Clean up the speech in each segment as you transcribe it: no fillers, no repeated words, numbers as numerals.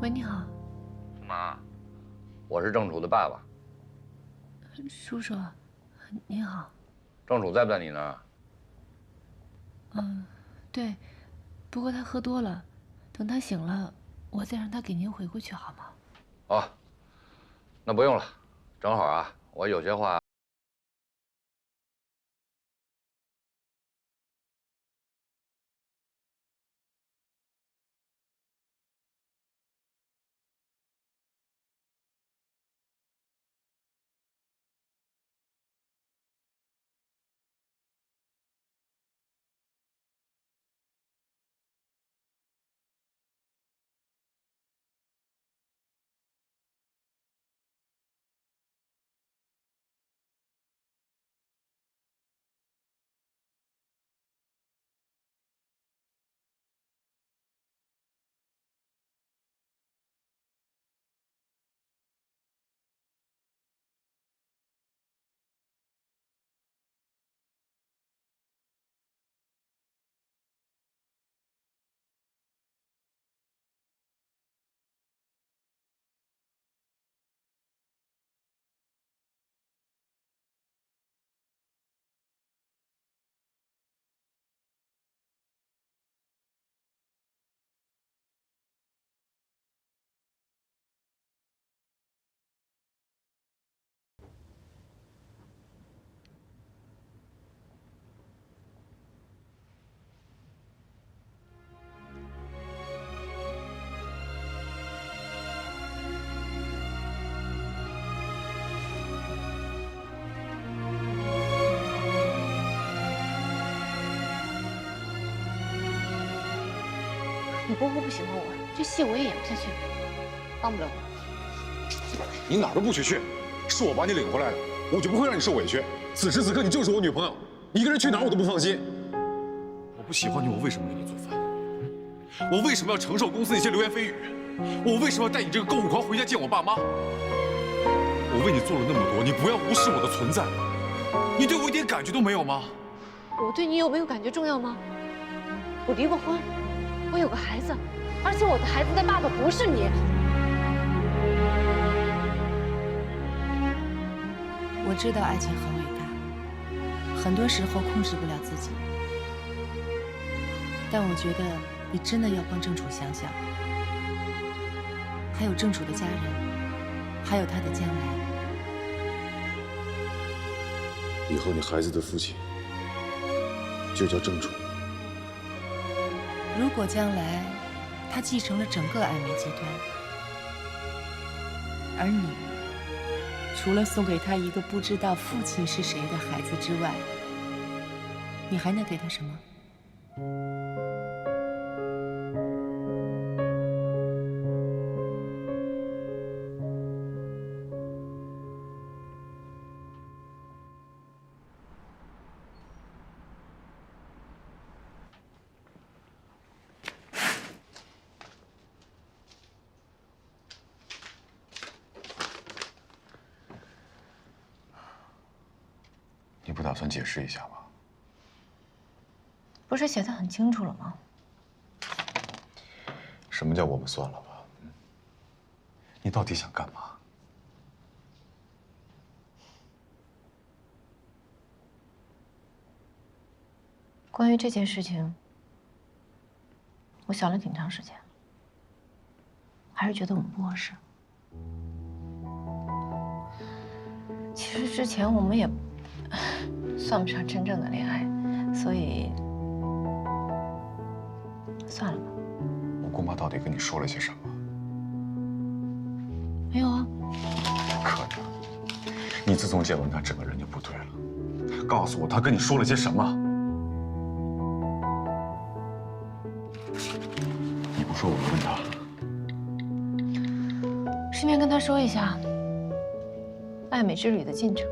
喂，你好，妈，我是郑楚的爸爸。叔叔，您好。郑楚在不在你那儿？对，不过他喝多了，等他醒了，我再让他给您回过去好吗？哦，那不用了，正好啊，我有些话。你伯父不喜欢我，这戏我也演不下去，帮不了你。你哪儿都不许去，是我把你领回来的，我就不会让你受委屈。此时此刻，你就是我女朋友，你一个人去哪儿我都不放心。我不喜欢你，我为什么给你做饭？我为什么要承受公司那些流言蜚语？我为什么要带你这个购物狂回家见我爸妈？我为你做了那么多，你不要无视我的存在。你对我一点感觉都没有吗？我对你有没有感觉重要吗？我离过婚，我有个孩子，而且我的孩子的爸爸不是你。我知道爱情很伟大，很多时候控制不了自己，但我觉得你真的要帮郑楚想想，还有郑楚的家人，还有他的将来。以后你孩子的父亲就叫郑楚。如果将来他继承了整个爱美集团，而你除了送给他一个不知道父亲是谁的孩子之外，你还能给他什么？你不打算解释一下吗？不是写得很清楚了吗？什么叫我们算了吧？你到底想干嘛？关于这件事情，我想了挺长时间，还是觉得我们不合适。其实之前我们也算不上真正的恋爱，所以算了吧。我姑妈到底跟你说了些什么？没有啊。不可能！你自从见完她，整个人就不对了。告诉我，她跟你说了些什么？你不说，我问她。顺便跟他说一下爱美之旅的进程。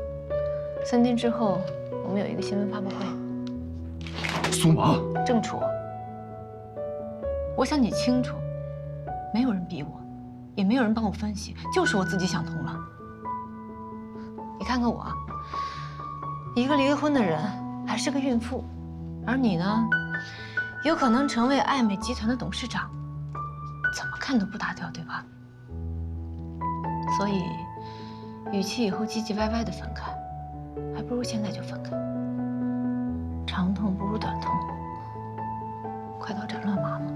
3天之后，我们有一个新闻发布会。苏麻，郑楚，我想你清楚，没有人逼我，也没有人帮我分析，就是我自己想通了。你看看我，一个离了婚的人，还是个孕妇，而你呢，有可能成为爱美集团的董事长。怎么看都不搭调，对吧？所以，与其以后唧唧歪歪的分开，还不如现在就分开。长痛不如短痛，快刀斩乱麻嘛。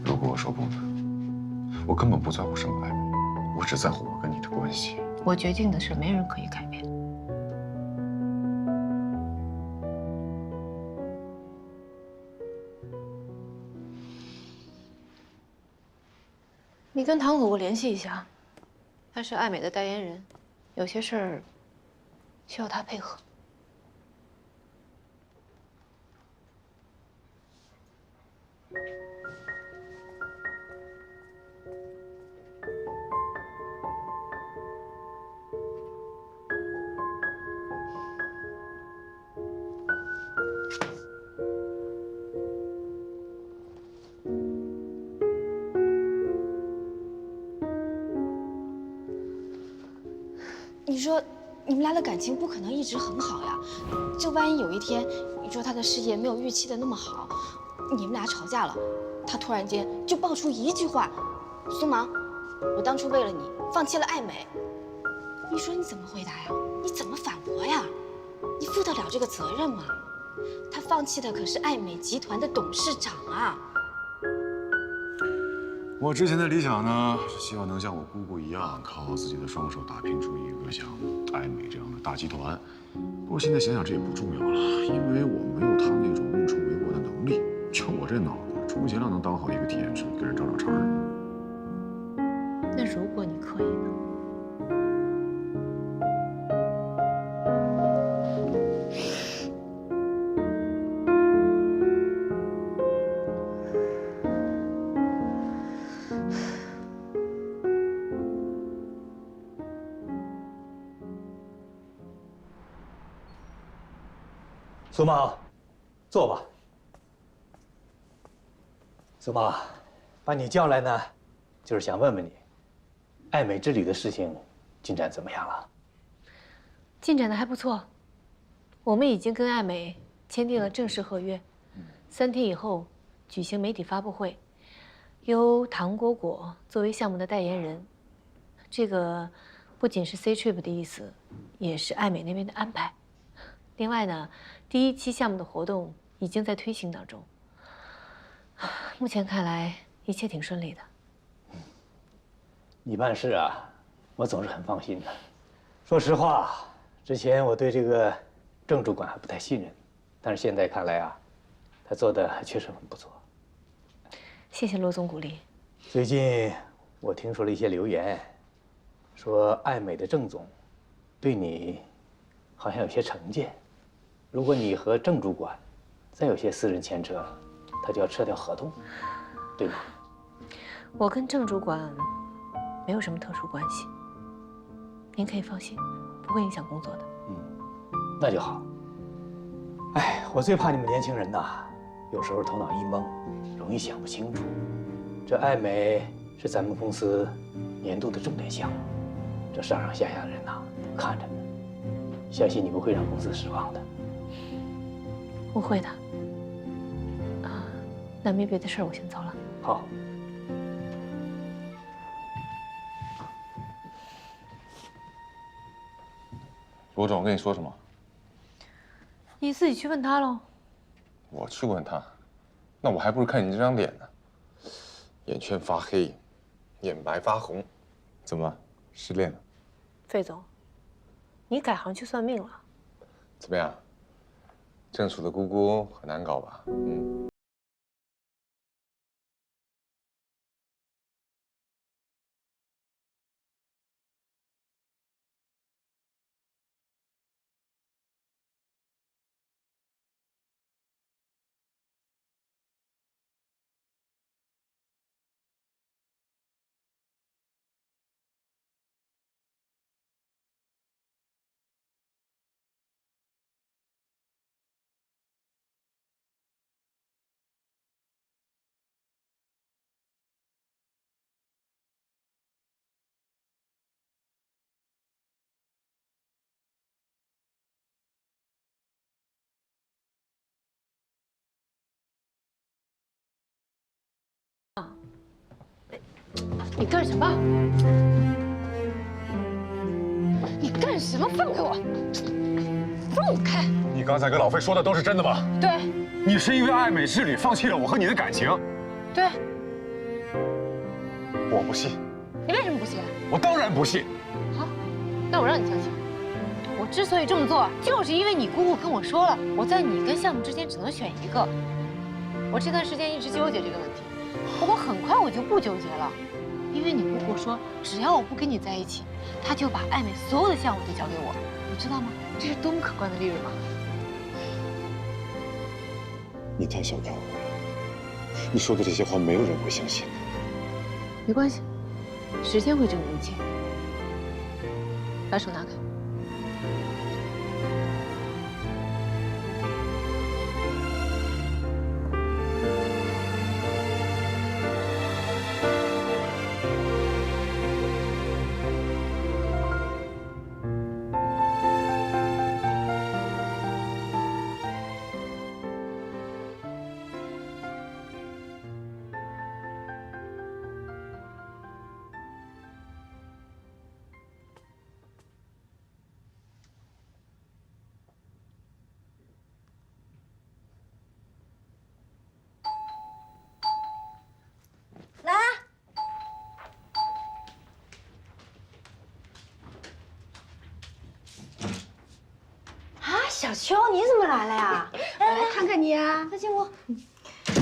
如果我说不呢？我根本不在乎什么暧昧，我只在乎我跟你的关系。我决定的事，没人可以改变。你跟唐果果联系一下，他是爱美的代言人，有些事儿需要他配合。你说，你们俩的感情不可能一直很好呀。这万一有一天，你说他的事业没有预期的那么好，你们俩吵架了，他突然间就爆出一句话：“苏芒，我当初为了你放弃了爱美。”你说你怎么回答呀？你怎么反驳呀？你负得了这个责任吗？他放弃的可是爱美集团的董事长啊！我之前的理想呢，是希望能像我姑姑一样，靠自己的双手打拼出一个像爱美这样的大集团。不过现在想想，这也不重要了，因为我没有他那种运筹帷幄的能力。就我这脑子，充其量能当好一个体验师，给人找找茬儿。那如果你可以呢？苏芒，坐吧。苏芒，把你叫来呢，就是想问问你，爱美之旅的事情进展怎么样了？进展的还不错，我们已经跟爱美签订了正式合约，3天以后举行媒体发布会，由唐果果作为项目的代言人。这个不仅是 C Trip 的意思，也是爱美那边的安排。另外呢，第1期项目的活动已经在推行当中，目前看来一切挺顺利的。你办事啊，我总是很放心的。说实话，之前我对这个郑主管还不太信任，但是现在看来啊，他做的还确实很不错。谢谢罗总鼓励。最近我听说了一些流言，说爱美的郑总对你好像有些成见。如果你和郑主管再有些私人牵扯，他就要撤掉合同，对吗？我跟郑主管没有什么特殊关系，您可以放心，不会影响工作的。那就好。哎，我最怕你们年轻人呐，有时候头脑一懵，容易想不清楚。这爱美是咱们公司年度的重点项目，这上上下下的人呐都看着呢，相信你不会让公司失望的。不会的。那没别的事儿，我先走了。好。罗总跟你说什么？你自己去问他喽。我去问他，那我还不如看你这张脸呢，眼圈发黑，眼白发红，怎么失恋了？费总，你改行去算命了？怎么样？郑楚的姑姑很难搞吧？你干什么？你干什么？放开我！放开！你刚才跟老费说的都是真的吗？对，你是因为爱美之旅放弃了我和你的感情？对，我不信。你为什么不信？我当然不信。好，那我让你相信。我之所以这么做，就是因为你姑姑跟我说了，我在你跟项目之间只能选一个。我这段时间一直纠结这个问题，不过很快我就不纠结了，因为你姑姑说，只要我不跟你在一起，她就把爱美所有的项目都交给我，你知道吗？这是多么可观的利润吗？你太小看我了，你说的这些话没有人会相信的。没关系，时间会证明一切。把手拿开。小秋，你怎么来了呀？我来看看你啊。快进屋，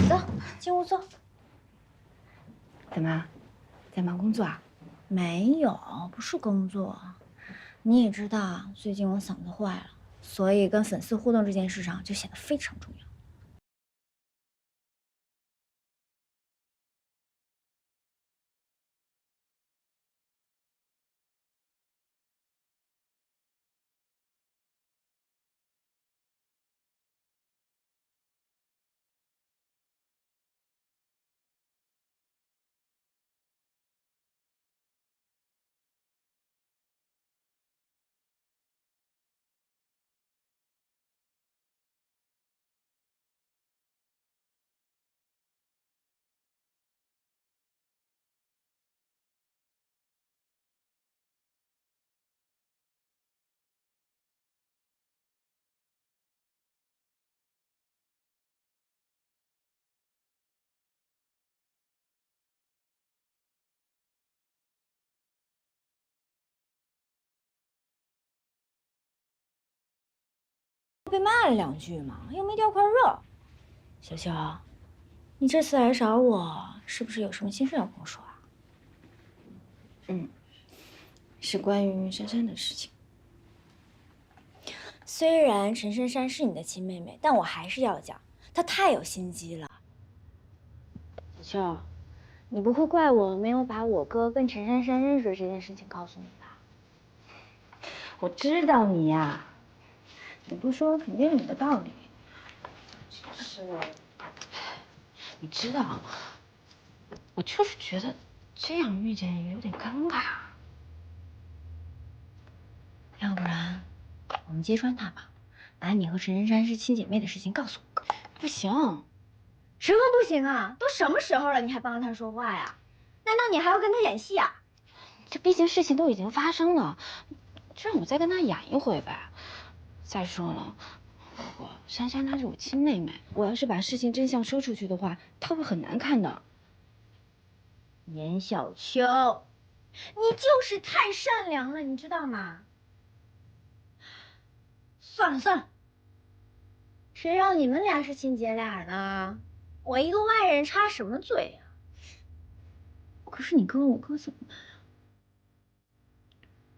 走，进屋坐。怎么，在忙工作啊？没有，不是工作。你也知道，最近我嗓子坏了，所以跟粉丝互动这件事上就显得非常重要。被骂了2句嘛，又没掉块肉。小秋，你这次来找我，是不是有什么心事要跟我说啊？是关于珊珊的事情。虽然陈珊珊是你的亲妹妹，但我还是要讲，她太有心机了。小秋，你不会怪我没有把我哥跟陈珊珊认识这件事情告诉你吧？我知道你呀。你不说肯定有你的道理，是，你知道，我就是觉得这样遇见你有点尴尬。要不然，我们揭穿他吧，把你和陈珊珊是亲姐妹的事情告诉我哥。不行，什么不行啊？都什么时候了，你还帮着他说话呀？难道你还要跟他演戏啊？这毕竟事情都已经发生了，就让我再跟他演一回呗。再说了。珊珊她是我亲妹妹，我要是把事情真相说出去的话，她会很难看的。严小秋，你就是太善良了，你知道吗？算了算了，谁让你们俩是亲姐俩呢？我一个外人插什么嘴呀？可是你哥，我哥怎么办啊？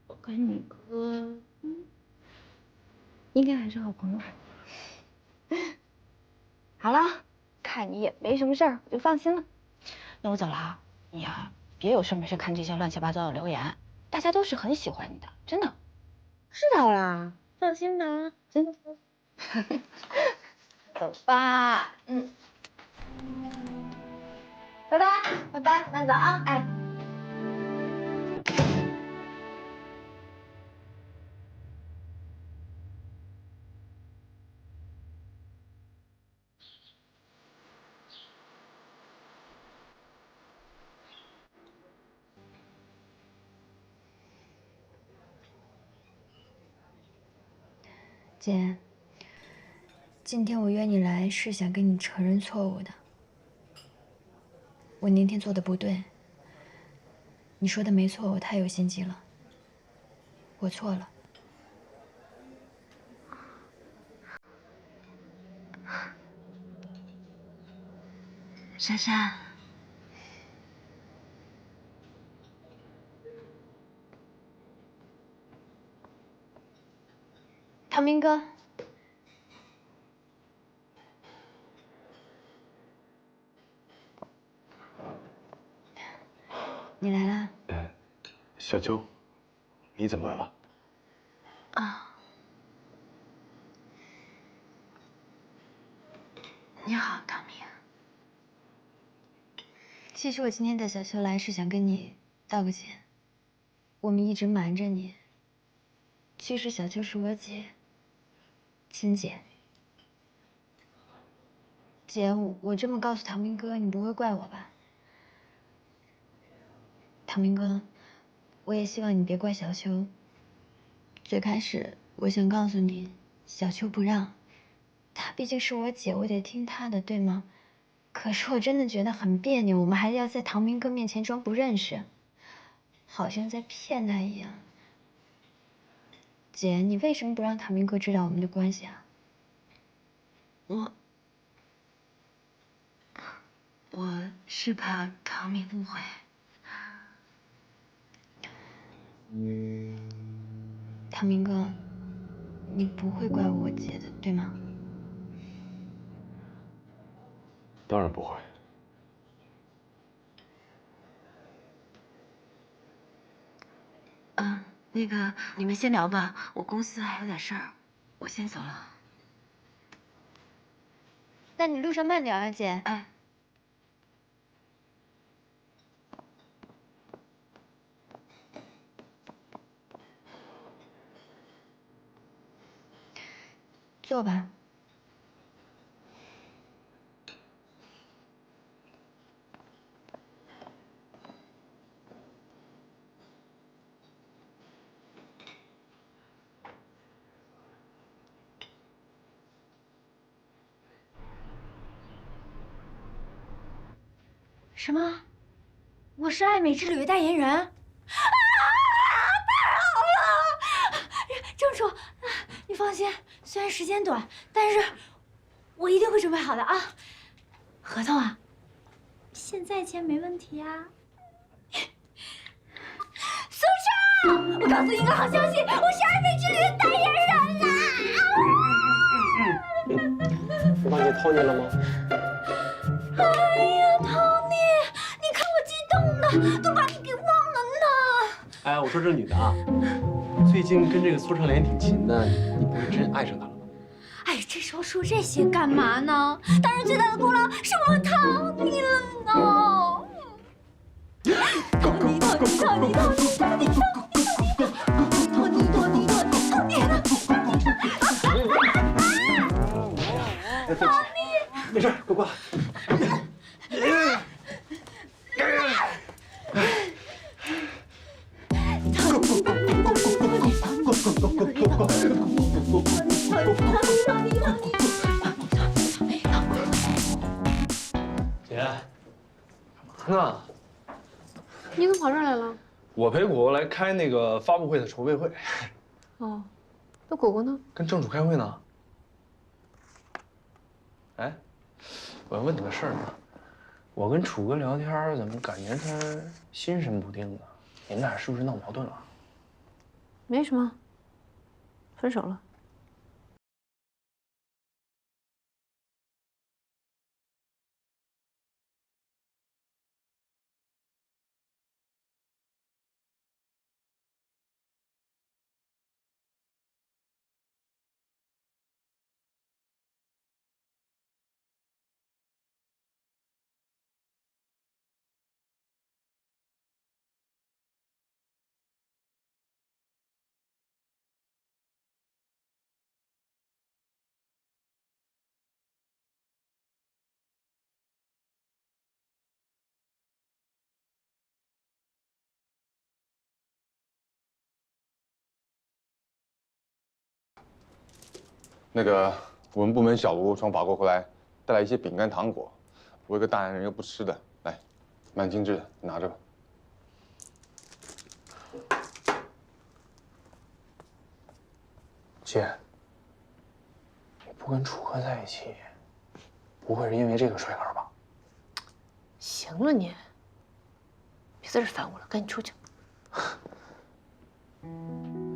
我跟你哥，应该还是好朋友。好了，看你也没什么事儿，我就放心了。那我走了啊，你呀别有事没事看这些乱七八糟的留言，大家都是很喜欢你的，真的。知道啦，放心吧，真的。走吧，拜拜，拜拜，慢走啊，哎。姐，今天我约你来是想跟你承认错误的。我那天做的不对，你说的没错，我太有心机了，我错了。珊珊，唐明哥，你来啦？小秋，你怎么了？啊，你好，唐明。其实我今天带小秋来是想跟你道个歉，我们一直瞒着你。其实小秋是我姐，亲姐。姐，我这么告诉唐明哥，你不会怪我吧？唐明哥，我也希望你别怪小秋。最开始我想告诉你，小秋不让，她毕竟是我姐，我得听她的，对吗？可是我真的觉得很别扭，我们还要在唐明哥面前装不认识，好像在骗他一样。姐，你为什么不让唐明哥知道我们的关系啊？我是怕唐明误会。唐明哥，你不会怪我姐的，对吗？当然不会。那个你们先聊吧，我公司还有点事儿，我先走了。那你路上慢点啊，姐。哎。坐吧。什么？我是爱美之旅的代言人？啊！太好了！郑楚，你放心，虽然时间短，但是我一定会准备好的啊。合同啊，现在签没问题啊。苏畅，我告诉你个好消息，我是爱美之旅的代言人啦！对方姐偷你了吗？哎呀，Tony，你看我激动的都把你给忘了呢。哎，我说这女的啊，最近跟这个苏畅莲挺勤的，你不会真爱上她了吧？哎，这时候说这些干嘛呢？当然，最大的功劳是我们Tony了呢。没事，快过来。姐，干嘛呢？你怎么跑这儿来了？我陪果果来开那个发布会的筹备会。哦，那果果呢？跟正主开会呢。哎，我要问你个事儿啊，我跟楚哥聊天，怎么感觉他心神不定的？你们俩是不是闹矛盾了？没什么，分手了。那个我们部门小卢从法国回来，带来一些饼干糖果，我一个大男人又不吃的，来，蛮精致的，你拿着吧。姐，你不跟楚河在一起，不会是因为这个甩杆吧？行了你，别在这烦我了，赶紧出去。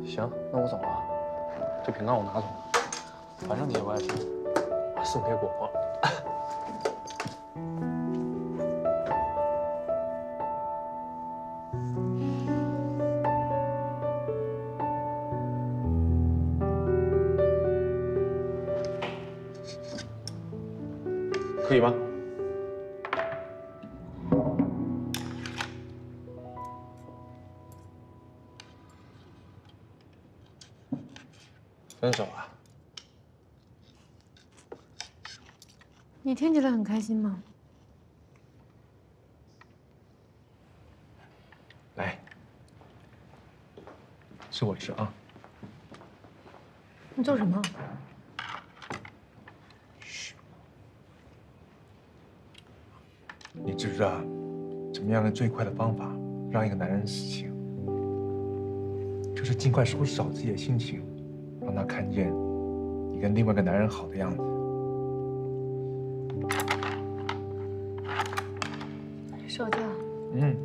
行，那我走了。这饼干我拿走了，反正姐不爱吃，我送给果果。可以吗？分手啊？你听起来很开心吗？来，是我吃啊。你做什么？你知不知道，怎么样的最快的方法让一个男人死心？就是尽快收拾好自己的心情，让他看见你跟另外一个男人好的样子。手绢。嗯。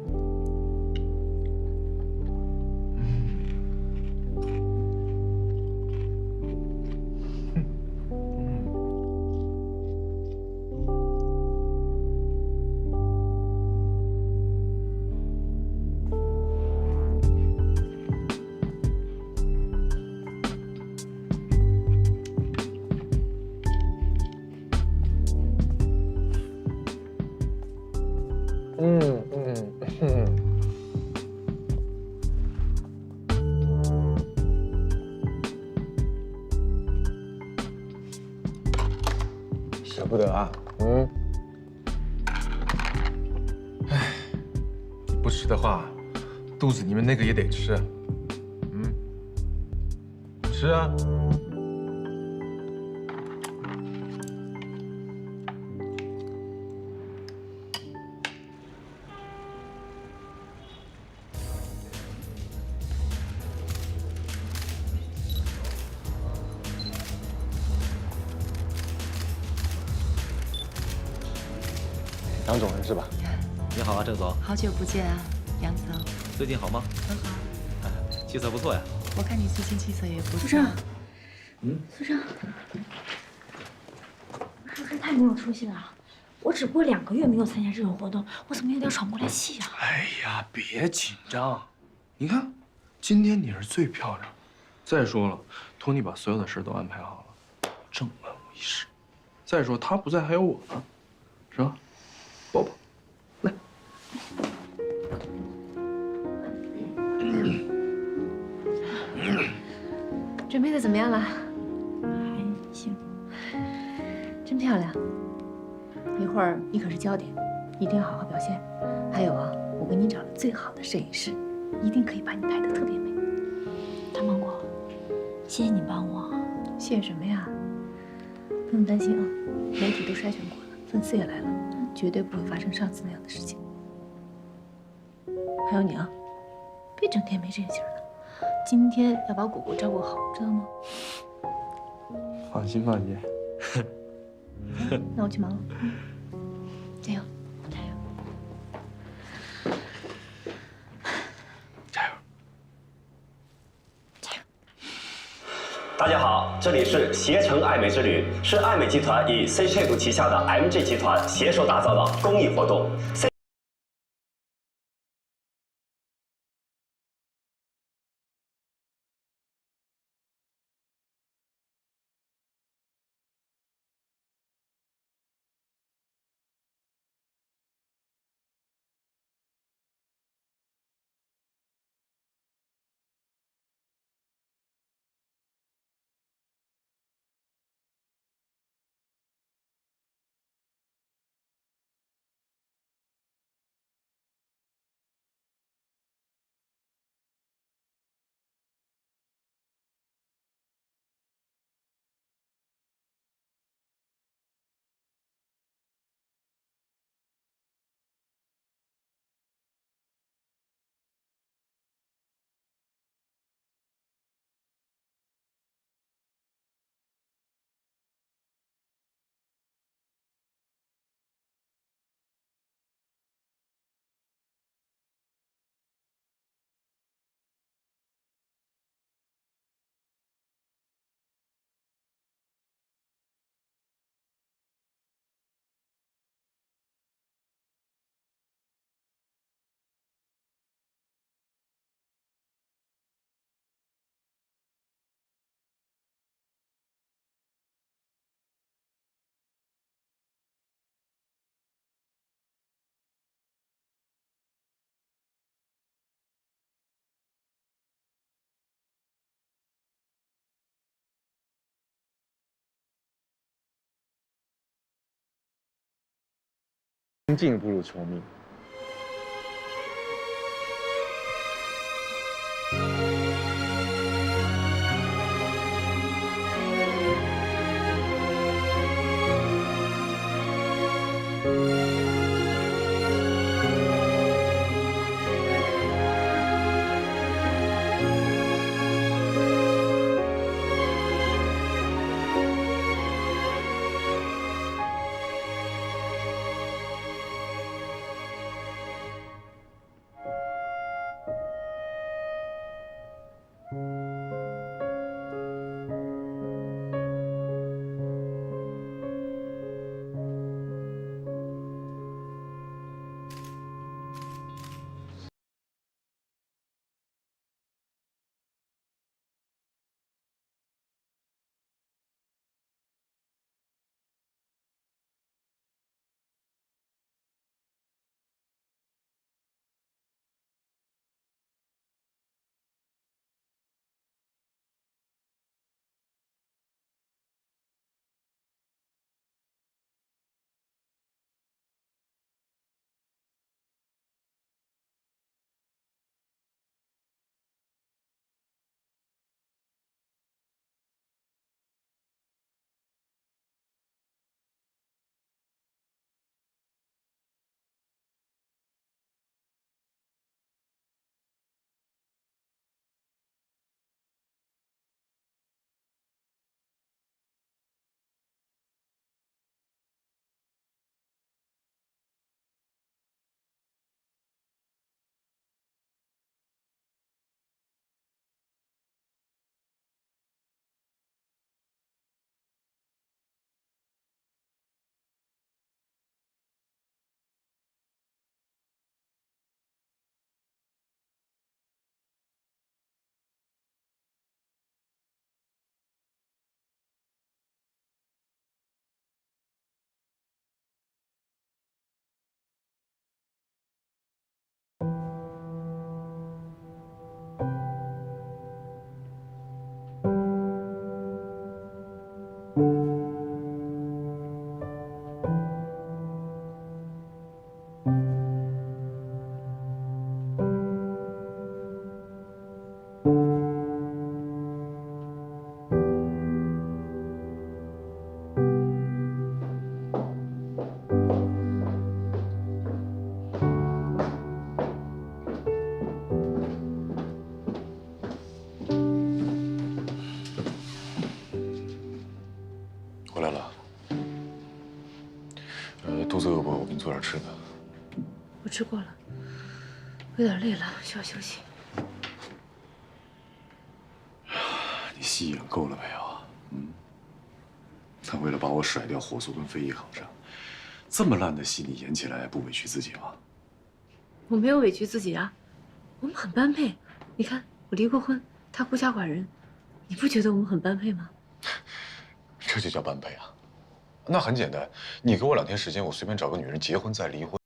舍不得啊。唉，你不吃的话，肚子里面那个也得吃。吃啊。杨总是吧？你好啊，郑总。好久不见啊，杨总。最近好吗？很好。气色不错呀。我看你最近气色也不错。苏生，苏生，我是不是太没有出息了？我只不过2个月没有参加这种活动，我怎么有点喘不过来气啊？哎呀，别紧张。你看，今天你是最漂亮。再说了，托尼把所有的事都安排好了，正文无一事。再说他不在，还有我呢，是吧？抱抱，来。准备的怎么样了？还行。真漂亮。一会儿你可是焦点，一定要好好表现。还有啊，我给你找了最好的摄影师，一定可以把你拍得特别美。大芒果，谢谢你帮我。谢什么呀？不用担心啊，媒体都筛选过了，粉丝也来了，绝对不会发生上次那样的事情。还有你啊，别整天没正形的。今天要把果果照顾好，知道吗？放心吧，姐。那我去忙了，加油！加油！加油！加油！大家好，这里是携程爱美之旅，是爱美集团与 C Shape 旗下的 MG 集团携手打造的公益活动。进不如求命。回来了。肚子饿不饿？我给你做点吃的。我吃过了，有点累了，需要休息。你戏演够了没有？他为了把我甩掉，火速跟飞一好上，这么烂的戏你演起来不委屈自己吗？我没有委屈自己啊，我们很般配。你看，我离过婚，他孤家寡人，你不觉得我们很般配吗？这就叫般配啊？那很简单，你给我2天时间，我随便找个女人结婚再离婚。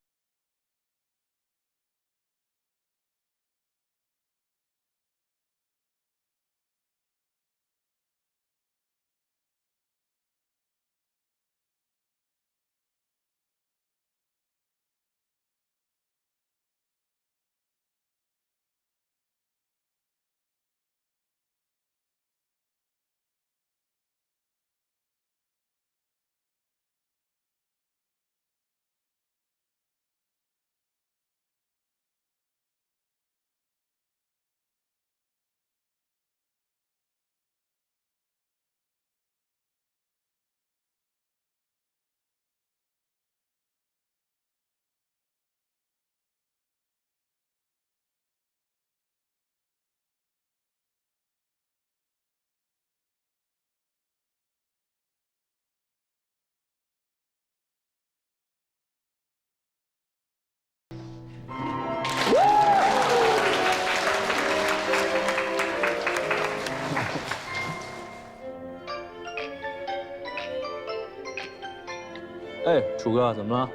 哎，楚哥，怎么了？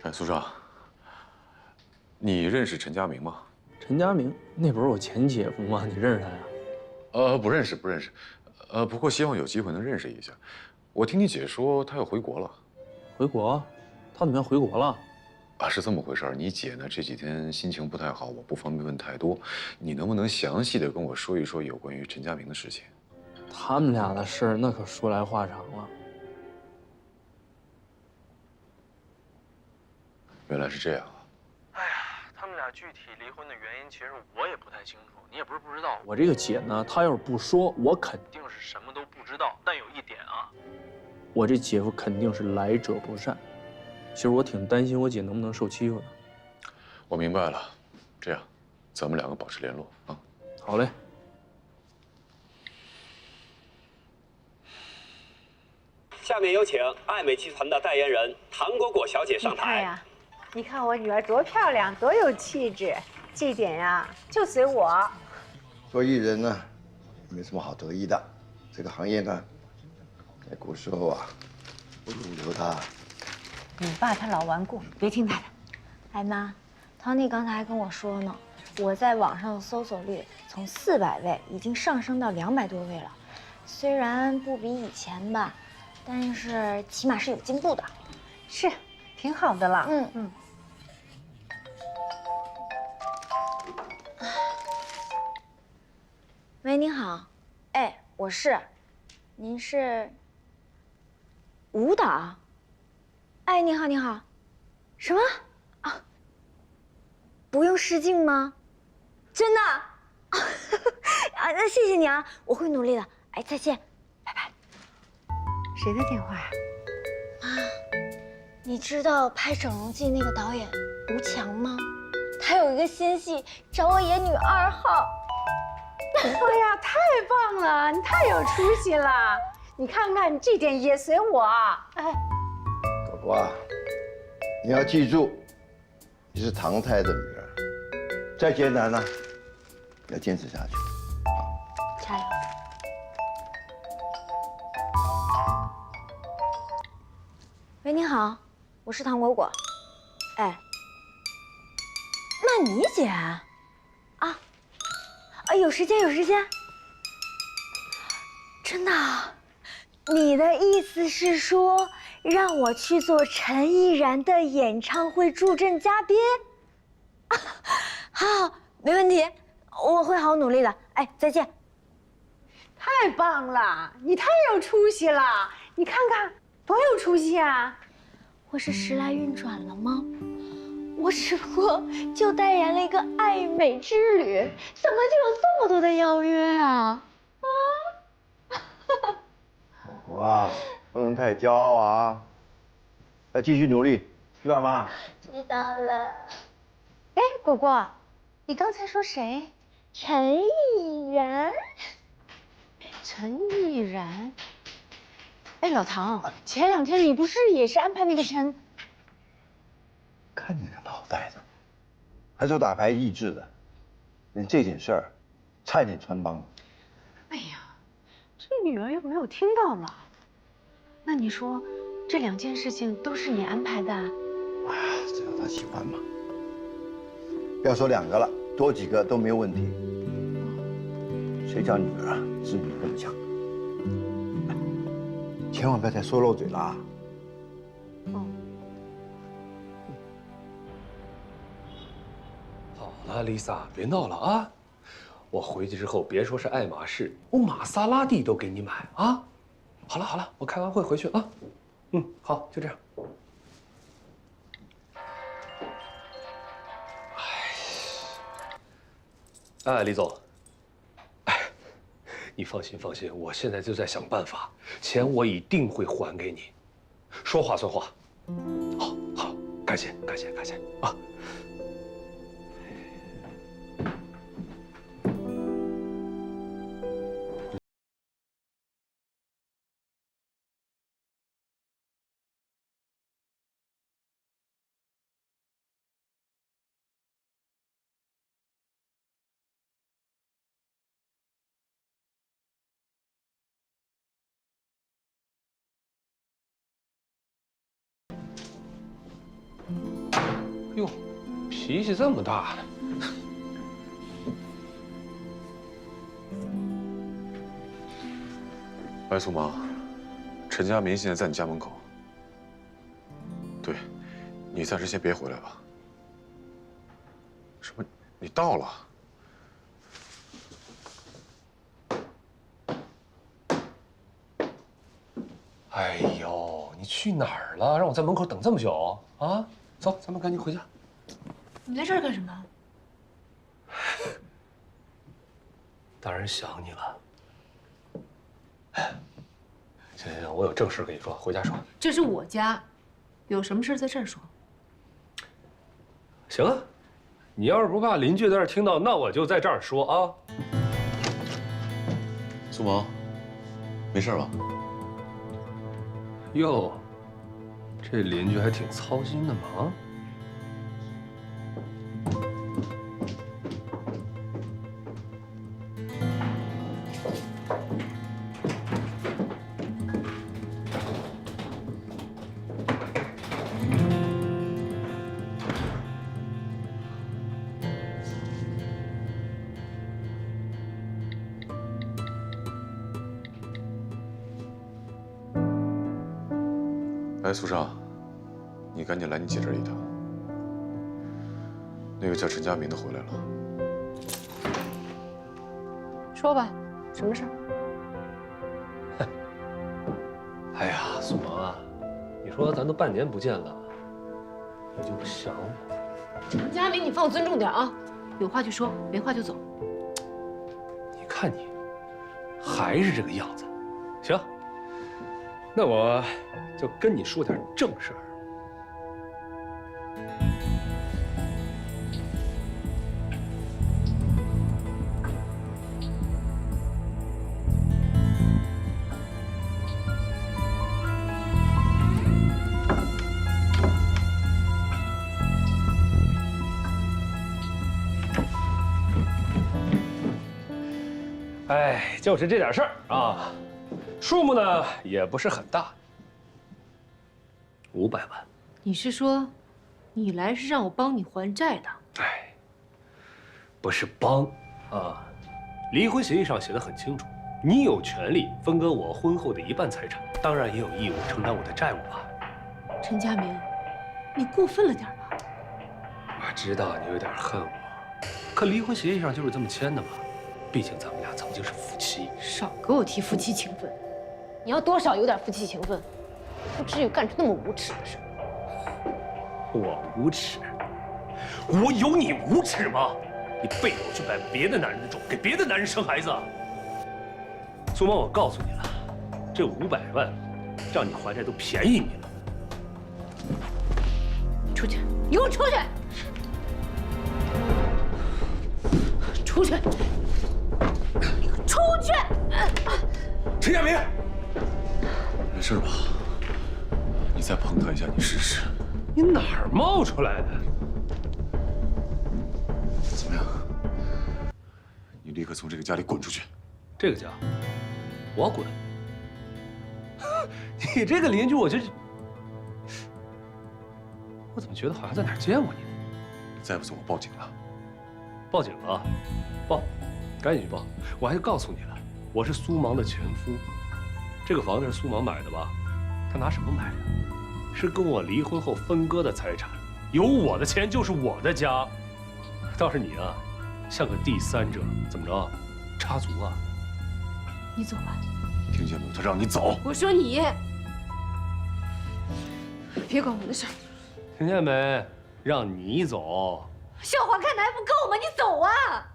哎，苏少，你认识陈家明吗？陈家明，那不是我前姐夫吗？你认识他呀？不认识，不认识。不过希望有机会能认识一下。我听你姐说她要回国了。回国？他怎么要回国了？啊，是这么回事儿。你姐呢这几天心情不太好，我不方便问太多。你能不能详细的跟我说一说有关于陈家明的事情？他们俩的事儿那可说来话长了。原来是这样啊。哎呀，他们俩具体离婚的原因，其实我也不太清楚。你也不是不知道。我这个姐呢，她要是不说，我肯定是什么都不知道。但有一点啊，我这姐夫肯定是来者不善。其实我挺担心我姐能不能受欺负的。我明白了，这样，咱们两个保持联络啊。好嘞。下面有请爱美集团的代言人唐果果小姐上台。你看呀，你看我女儿多漂亮，多有气质，这一点呀就随我。做艺人呢，没什么好得意的。这个行业呢，在古时候啊，不入流的。你爸他老顽固，别听他的。哎妈，Tony 刚才还跟我说呢，我在网上的搜索率从400位已经上升到200多位了。虽然不比以前吧，但是起码是有进步的。是，挺好的了。嗯。喂，您好。哎，我是。您是？舞蹈？哎，你好，你好。什么？啊？不用试镜吗？真的？啊，那谢谢你啊，我会努力的。哎，再见，拜拜。谁的电话呀？妈，你知道拍《整容记》那个导演吴强吗？他有一个新戏找我演女2号。哎呀，太棒了！你太有出息了。你看看，你这点也随我。哎，果果啊，你要记住，你是唐太的女儿，再艰难呢，要坚持下去。加油！喂，你好，我是唐果果。哎，那你姐啊？有时间，有时间。真的？你的意思是说，让我去做陈意然的演唱会助阵嘉宾？好，没问题，我会好好努力的。哎，再见。太棒了，你太有出息了！你看看，多有出息啊！我是时来运转了吗？我只不过就代言了一个爱美之旅，怎么就有这么多的邀约啊？果果啊，不能太骄傲啊，要继续努力，知道吗？知道了。哎，果果，你刚才说谁？陈意然。陈意然。哎，老唐，前2天你不是也是安排那个陈？看你这脑袋子，还做打牌益智的，连这点事儿，差一点穿帮。哎呀，这女儿又没有听到了。那你说，这2件事情都是你安排的？哎呀，只要她喜欢嘛。不要说2个了，多几个都没有问题。谁叫女儿啊，自律那么强？千万不要再说漏嘴了啊。好了，Lisa，别闹了啊！我回去之后，别说是爱马仕，我玛莎拉蒂都给你买啊！好了好了，我开完会回去啊。好，就这样。哎，李总，你放心放心，我现在就在想办法，钱我一定会还给你，说话算话。好，感谢啊！哟，脾气这么大呢。白素妈，陈家明现在在你家门口。对，你暂时先别回来吧。什么？你到了？哎呦，你去哪儿了？让我在门口等这么久啊！走，咱们赶紧回家。你来这儿干什么？当然想你了。行行行，我有正事跟你说，回家说。这是我家，有什么事在这儿说。行啊，你要是不怕邻居在这儿听到，那我就在这儿说啊。苏萌，没事吧？哟，这邻居还挺操心的嘛啊！哎，苏尚，你赶紧来你姐这儿一趟。那个叫陈家明的回来了。说吧，什么事儿？哎呀，苏萌啊，你说咱都半年不见了，你就不想我？陈佳明，你放尊重点啊，有话就说，没话就走。你看你，还是这个样子。行，那我就跟你说点正事儿。哎，就是这点事儿啊，数目呢也不是很大，500万。你是说，你来是让我帮你还债的？哎，不是帮啊，离婚协议上写的很清楚，你有权利分割我婚后的1半财产，当然也有义务承担我的债务吧。陈佳明，你过分了点吧？我知道你有点恨我，可离婚协议上就是这么签的嘛。毕竟咱们俩曾经是夫妻。少给我提夫妻情分，你要多少有点夫妻情分，不至于干出那么无耻的事。我无耻？我有你无耻吗？你背着我去买别的男人的种，给别的男人生孩子。苏萌，我告诉你了，这500万让你还债都便宜你了。出去，你给我出去！出去！出去！陈家明，没事吧？你再碰他一下，你试试。你哪儿冒出来的？怎么样？你立刻从这个家里滚出去！这个家，我滚？你这个邻居，我怎么觉得好像在哪儿见过你呢？再不走，我报警了。报警了？报，赶紧去报！我还告诉你了，我是苏芒的前夫，这个房子是苏芒买的吧？他拿什么买的？是跟我离婚后分割的财产，有我的钱就是我的家。倒是你啊，像个第三者，怎么着？插足啊？你走吧。听见没有？他让你走。我说你，别管我的事儿。听见没？让你走。笑话看的还不够吗？你走啊！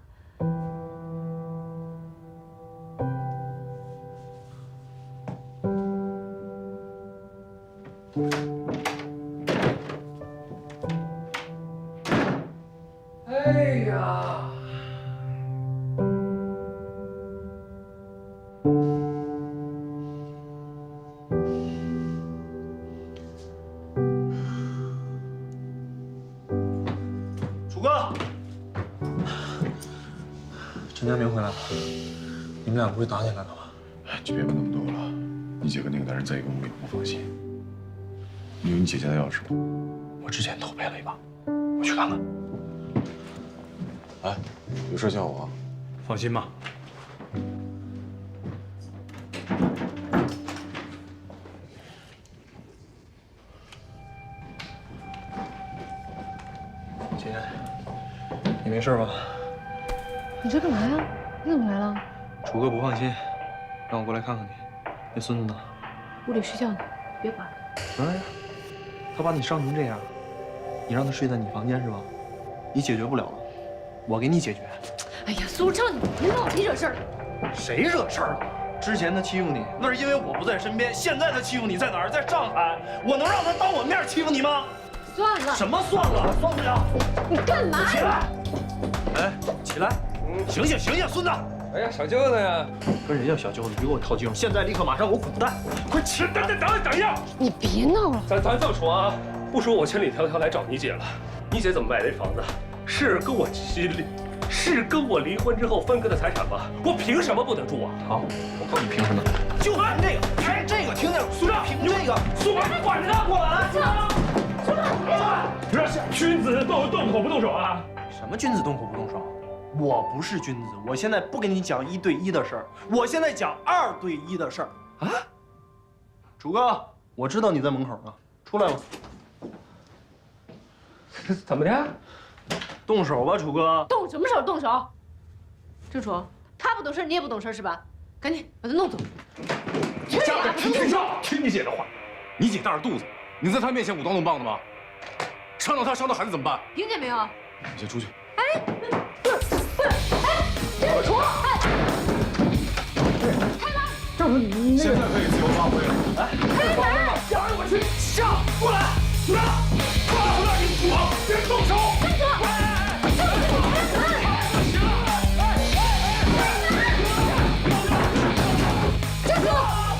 哎呀！楚哥，陈家明回来了，你们俩不会打起来了吧？哎，就别问那么多了。你姐跟那个男人在一个屋里，我不放心。你有你姐家的钥匙吗？我之前偷拍了一把，我去看看。哎，有事叫我啊。放心吧。姐，你没事吧？你这干嘛呀？你怎么来了？楚哥不放心，让我过来看看你。那孙子呢？屋里睡觉呢，别管。哎，他把你伤成这样，你让他睡在你房间是吧？你解决不了了，我给你解决。哎呀，苏畅，你别闹，别惹事儿了。谁惹事儿了？之前他欺负你，那是因为我不在身边。现在他欺负你在哪儿？在上海。我能让他当我面欺负你吗？算了。什么算了？算不了。你干嘛？起来！哎，起来！醒醒，醒醒，孙子！哎呀，小舅子呀！跟人家小舅子，别给我套近乎！现在立刻马上给我滚蛋！快起来！等一下！你别闹了。咱这么说啊，不说我千里迢迢来找你姐了，你姐怎么买这房子？是跟我离婚之后分割的财产吗？我凭什么不能住啊？好，我告诉你凭什么？就凭这个，凭这个，听见了？苏畅，凭这个，苏芒，管着他，过来！苏畅，君子动口不动手啊！什么君子动口不动手？我不是君子，我现在不跟你讲1对1的事儿，我现在讲2对1的事儿啊！楚哥，我知道你在门口呢，出来吧。怎么的？动手吧，楚哥！动什么手？动手！郑楚，他不懂事，你也不懂事是吧？赶紧把他弄走。听你姐的话，你姐大着肚子，你在她面前舞刀弄棒的吗？伤到她，伤到孩子怎么办？听见没有？你先出去。哎，不是，哎，郑楚，哎，开门！郑楚，你现在可以自由发挥了。哎，开门！让我去上，过来，来，过来，你我别动手！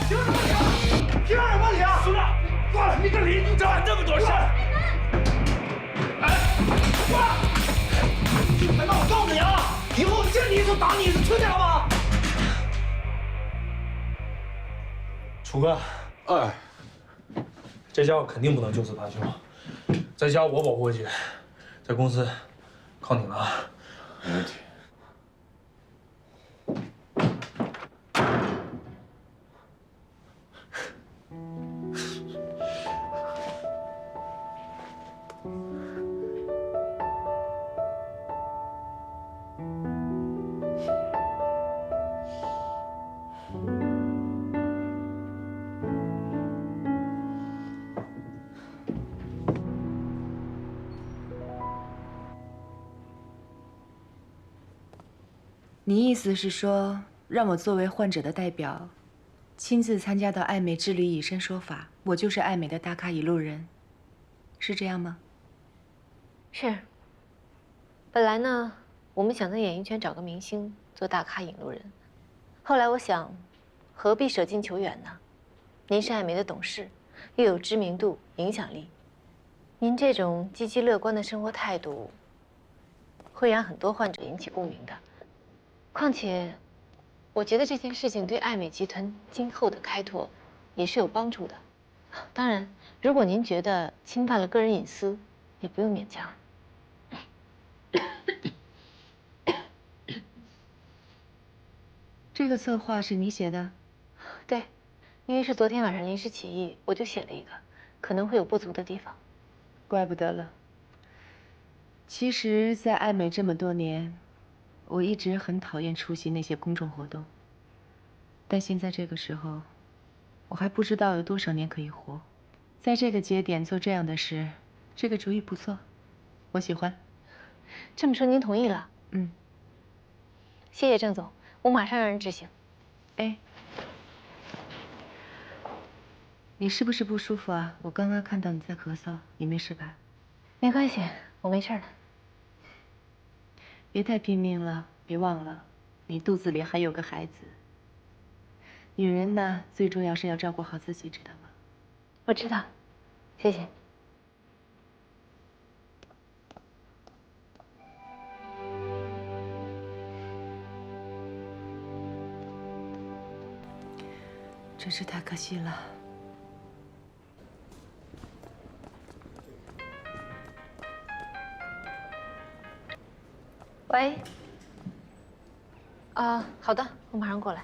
郑楚，凭什么你啊？苏大，过来，你个邻居干这么多事儿！哎，过来！哎，那我告诉你啊，以后见你一次打你一次，听见了吗？楚哥，哎，这家伙肯定不能就此罢休，在家我保护姐，在公司靠你了啊！没问题。你意思是说，让我作为患者的代表，亲自参加到爱美之旅以身说法，我就是爱美的打卡引路人，是这样吗？是。本来呢，我们想在演艺圈找个明星做大咖引路人，后来我想，何必舍近求远呢？您是爱美的董事，又有知名度、影响力，您这种积极乐观的生活态度，会让很多患者引起共鸣的。况且，我觉得这件事情对爱美集团今后的开拓也是有帮助的。当然，如果您觉得侵犯了个人隐私，也不用勉强。这个策划是你写的？对，因为是昨天晚上临时起意，我就写了一个，可能会有不足的地方。怪不得了。其实，在爱美这么多年，我一直很讨厌出席那些公众活动。但现在这个时候，我还不知道有多少年可以活，在这个节点做这样的事，这个主意不错，我喜欢。这么说您同意了？嗯。谢谢郑总，我马上让人执行。哎，你是不是不舒服啊？我刚刚看到你在咳嗽，你没事吧？没关系，我没事的。别太拼命了，别忘了，你肚子里还有个孩子。女人呢，最重要是要照顾好自己，知道吗？我知道，谢谢。真是太可惜了。喂。好的，我马上过来。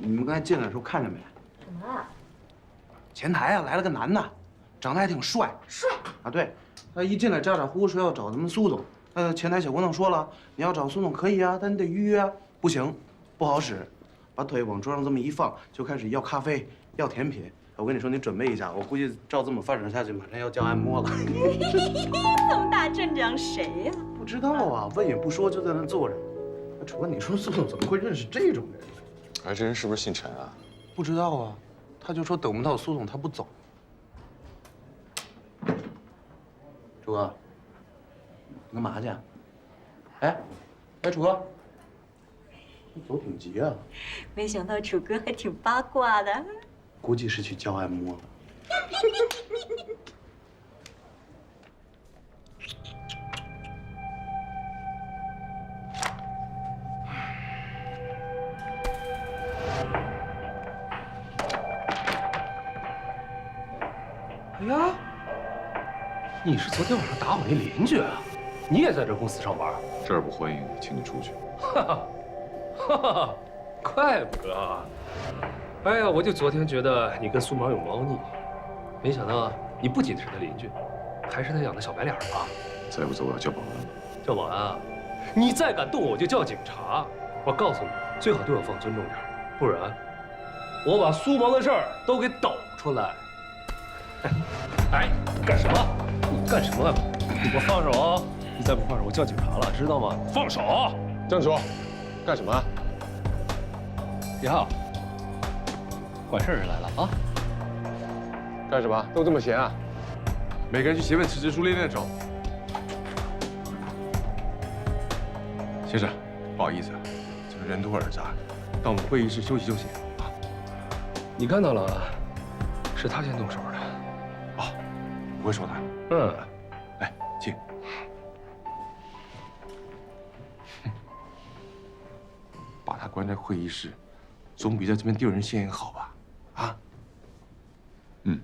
你们刚才进来的时候看见没？什么啊？前台啊来了个男的，长得还挺帅。帅啊，对，他一进来咋咋呼呼说要找咱们苏总。前台小姑娘说了，你要找苏总可以啊，但你得预约啊。不行，不好使。把腿往桌上这么一放，就开始要咖啡、要甜品。我跟你说，你准备一下，我估计照这么发展下去，马上要叫按摩了。这么大阵仗，谁呀？不知道啊，问也不说就在那坐着。主播，你说苏总怎么会认识这种人？哎，这人是不是姓陈啊？不知道啊，他就说等不到苏总他不走。楚哥，你干嘛去？哎，楚哥，你走挺急啊。没想到楚哥还挺八卦的。估计是去教按摩了。哎呀，你是昨天晚上打我那邻居啊？你也在这公司上班？这儿不欢迎你，请你出去。哈哈，哈哈，怪不得啊！哎呀，我就昨天觉得你跟苏毛有猫腻，没想到你不仅是他邻居，还是他养的小白脸吧？再不走，我要叫保安。叫保安啊！你再敢动我就叫警察！我告诉你，最好对我放尊重点，不然我把苏毛的事儿都给抖出来。哎，干什么？你干什么？你给我放手啊！你再不放手，我叫警察了，知道吗？放手！郑叔，干什么？李浩，管事儿人来了啊！干什么？都这么闲啊？每个人去写份辞职书练练手。先生，不好意思，这个人多耳杂，到我们会议室休息休息啊。你看到了，是他先动手的。哦，不会说他。嗯，来，请。把他关在会议室，总比在这边丢人现眼好吧？啊？嗯。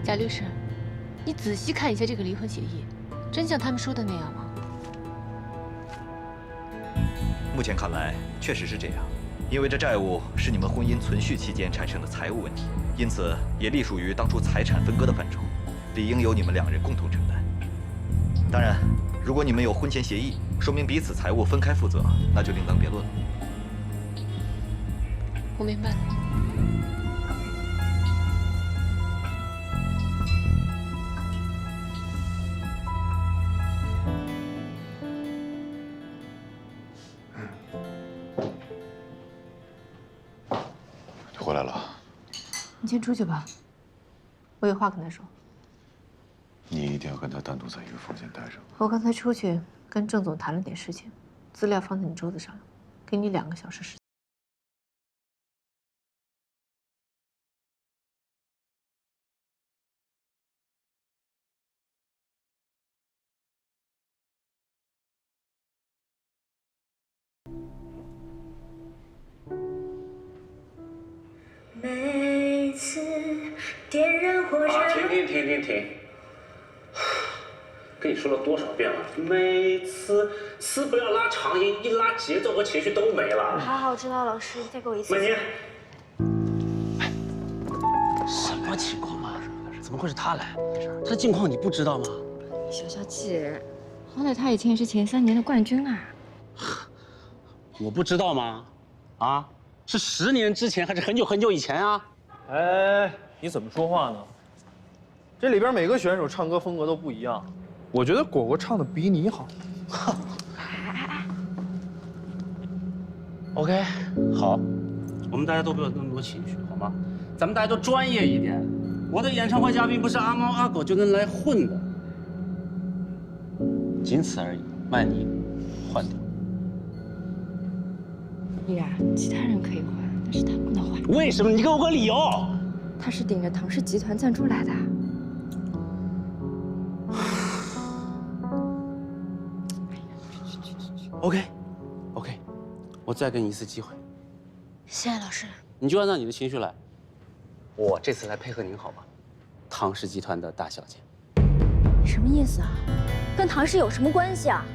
贾律师，你仔细看一下这个离婚协议，真像他们说的那样吗？目前看来确实是这样，因为这债务是你们婚姻存续期间产生的财务问题，因此也隶属于当初财产分割的范畴，理应由你们两人共同承担。当然，如果你们有婚前协议，说明彼此财务分开负责，那就另当别论了。我明白了。你回来了。你先出去吧，我有话跟他说。你一定要跟他单独在一个房间待着。我刚才出去跟郑总谈了点事情，资料放在你桌子上了，给你2个小时时间。每次点燃火热。停！跟你说了多少遍了？每次不要拉长音，一拉节奏和情绪都没了。好，我知道，老师，再给我一次。美妮，什么情况啊？怎么会是他来？他的近况你不知道吗？小气，好歹他以前也是前3年的冠军啊。我不知道吗？啊，是10年之前还是很久很久以前啊？哎，你怎么说话呢？这里边每个选手唱歌风格都不一样，我觉得果果唱的比你好。OK， 好，我们大家都不要那么多情绪，好吗？咱们大家都专业一点。我的演唱会嘉宾不是阿猫阿狗就能来混的，仅此而已。曼妮，换掉。依然，其他人可以换，但是他不能还。为什么？你给我个理由。他是顶着唐氏集团赞助来的。OK，我再给你一次机会。谢谢老师。你就按照你的情绪来。我这次来配合您，好吗？唐氏集团的大小姐。什么意思啊？跟唐氏有什么关系啊？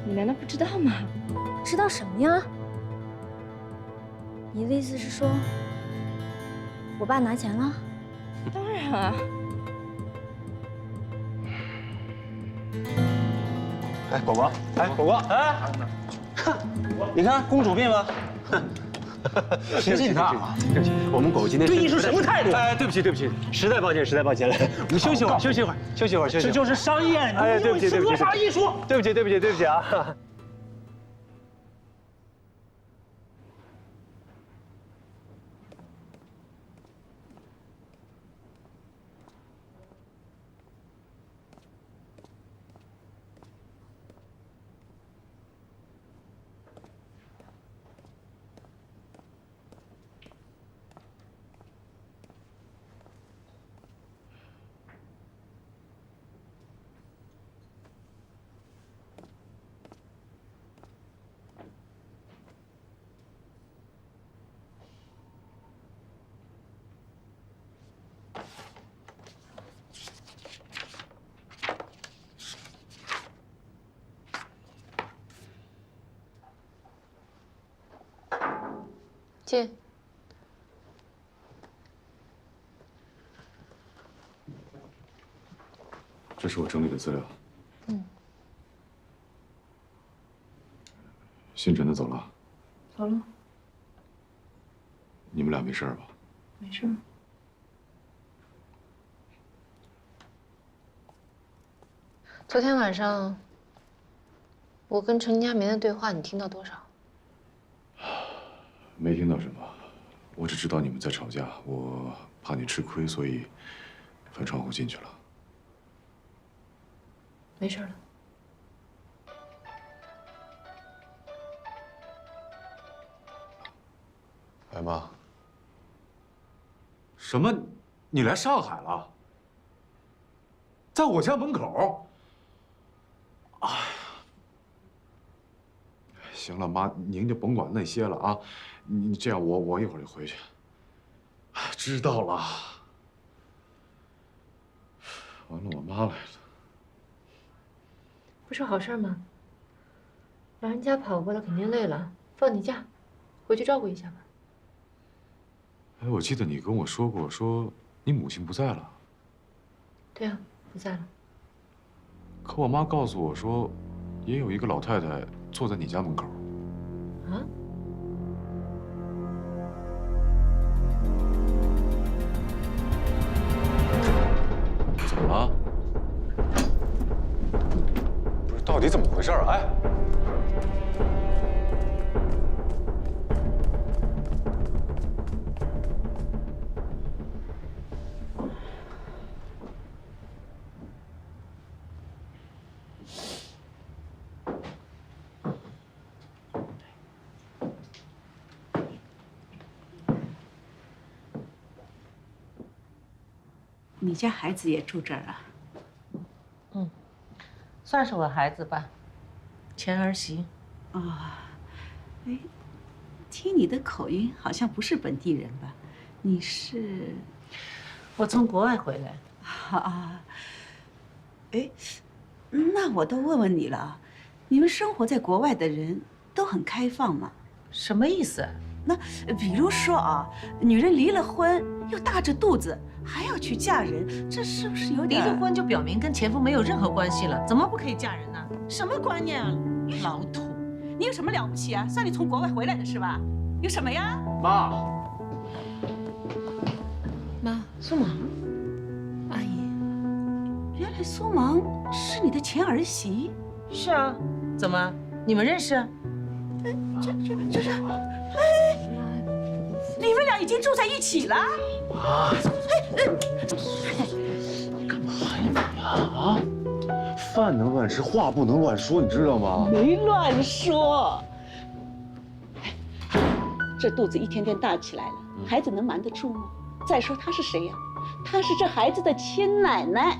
你难道不知道吗？知道什么呀？你的意思是说，我爸拿钱了？当然啊。哎，果果，哎，你看公主病吧？谢谢他啊，对不起，我们果果今天对艺术什么态度？哎，对不起，实在抱歉。来，我们休息会儿。这就是商业，哎，对不起，多少艺术？对不起啊。进。这是我整理的资料。姓陈的走了。走了。你们俩没事吧？没事。昨天晚上，我跟陈家明的对话，你听到多少？没听到什么，我只知道你们在吵架，我怕你吃亏，所以翻窗户进去了。没事了。哎妈，什么？你来上海了？在我家门口？哎呀，行了，妈，您就甭管那些了啊。你这样，我一会儿就回去。知道了。完了，我妈来了。不是好事吗？老人家跑过来肯定累了，放你假，回去照顾一下吧。哎，我记得你跟我说过，说你母亲不在了。对啊，不在了。可我妈告诉我说，也有一个老太太坐在你家门口。啊？怎么了？不是，到底怎么回事啊？哎。你家孩子也住这儿啊？嗯，算是我孩子吧，前儿媳。啊，哎，听你的口音好像不是本地人吧？你是？我从国外回来。啊，哎，那我倒问问你了，你们生活在国外的人都很开放吗？什么意思？那比如说啊，女人离了婚又大着肚子。还要去嫁人，这是不是有点？离了婚就表明跟前夫没有任何关系了，怎么不可以嫁人呢？什么观念啊，老土！你有什么了不起啊？算你从国外回来的是吧？有什么呀？妈，妈，苏芒，阿姨，原来苏芒是你的前儿媳。是啊，怎么你们认识？这是，哎，你们俩已经住在一起了？啊！干嘛呀你啊？饭能乱吃，话不能乱说，你知道吗？没乱说。这肚子一天天大起来了，孩子能瞒得住吗？再说她是谁呀？她是这孩子的亲奶奶。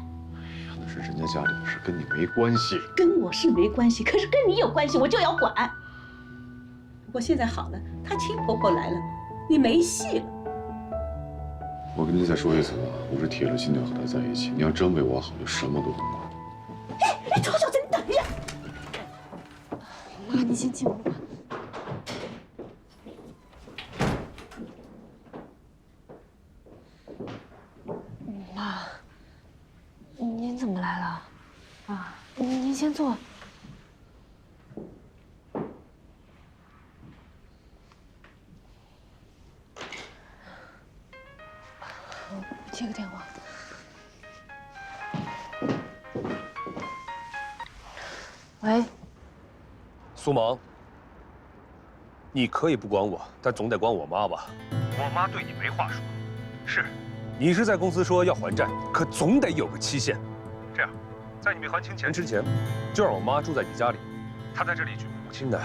那是人家家里的事，跟你没关系。跟我是没关系，可是跟你有关系，我就要管。不过现在好了，她亲婆婆来了，你没戏了。我跟您再说一次吧，我是铁了心要和他在一起。你要真为我好，就什么都甭管。哎，楚小姐，你等一下。妈，你先进屋吧。妈，您怎么来了？啊，您先坐。我接个电话。喂，苏芒，你可以不管我，但总得管我妈吧？我妈对你没话说。是，你是在公司说要还债，可总得有个期限。这样，在你没还清钱之前，就让我妈住在你家里。她在这里举步维艰的，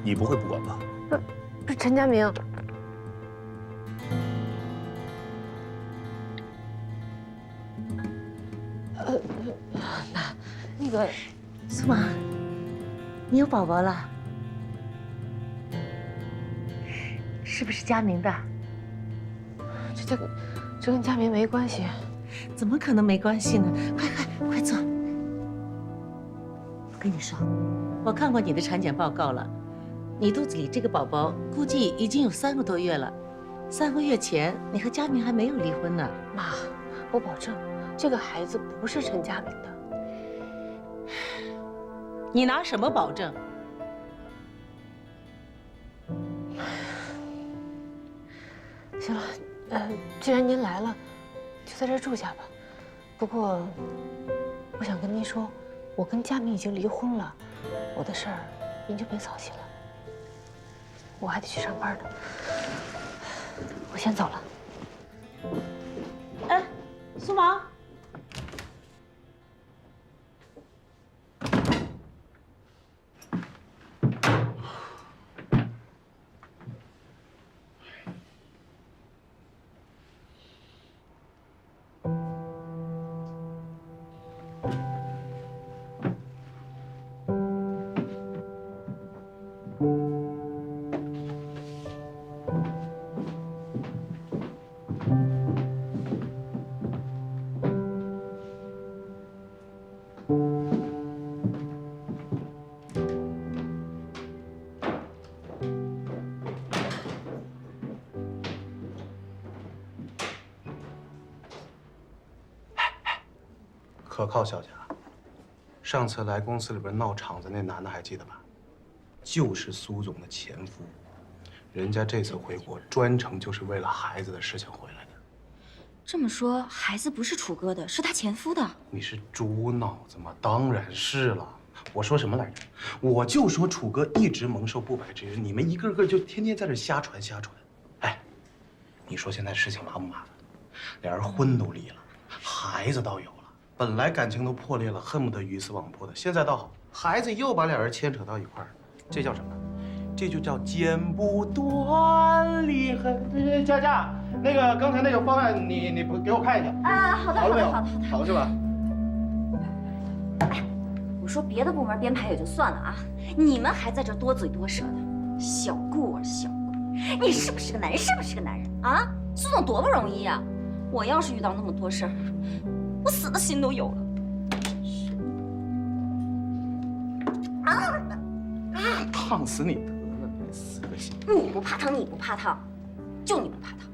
你不会不管吧？不是陈家明。那个，苏芒，你有宝宝了，是不是佳明的？这跟佳明没关系。怎么可能没关系呢？快坐。我跟你说，我看过你的产检报告了，你肚子里这个宝宝估计已经有3个多月了。3个月前，你和佳明还没有离婚呢。妈，我保证，这个孩子不是陈佳明的。你拿什么保证？行了，既然您来了，就在这儿住下吧。不过，我想跟您说，我跟佳明已经离婚了，我的事儿您就别操心了。我还得去上班呢，我先走了。哎，苏芒。可靠小姐，上次来公司里边闹场子那男的还记得吧？就是苏总的前夫，人家这次回国专程就是为了孩子的事情回来的。这么说，孩子不是楚哥的，是他前夫的。你是猪脑子吗？当然是了。我说什么来着？我就说楚哥一直蒙受不白之冤，你们一个个就天天在这瞎传瞎传。哎，你说现在事情麻不麻烦？俩人婚都离了，孩子倒有了。本来感情都破裂了，恨不得鱼死网破的，现在倒好，孩子又把俩人牵扯到一块儿，这叫什么？这就叫剪不断理还。佳佳，那个刚才那个方案，你不给我看一下？啊，好的，好的，好的，好了是吧？哎，我说别的部门编排也就算了啊，你们还在这多嘴多舌的，小顾啊小顾，你是不是个男人？是不是个男人啊？苏总多不容易呀！我要是遇到那么多事儿，我死的心都有了。烫死你得了，你死个心！你不怕烫，你不怕烫，就你不怕烫。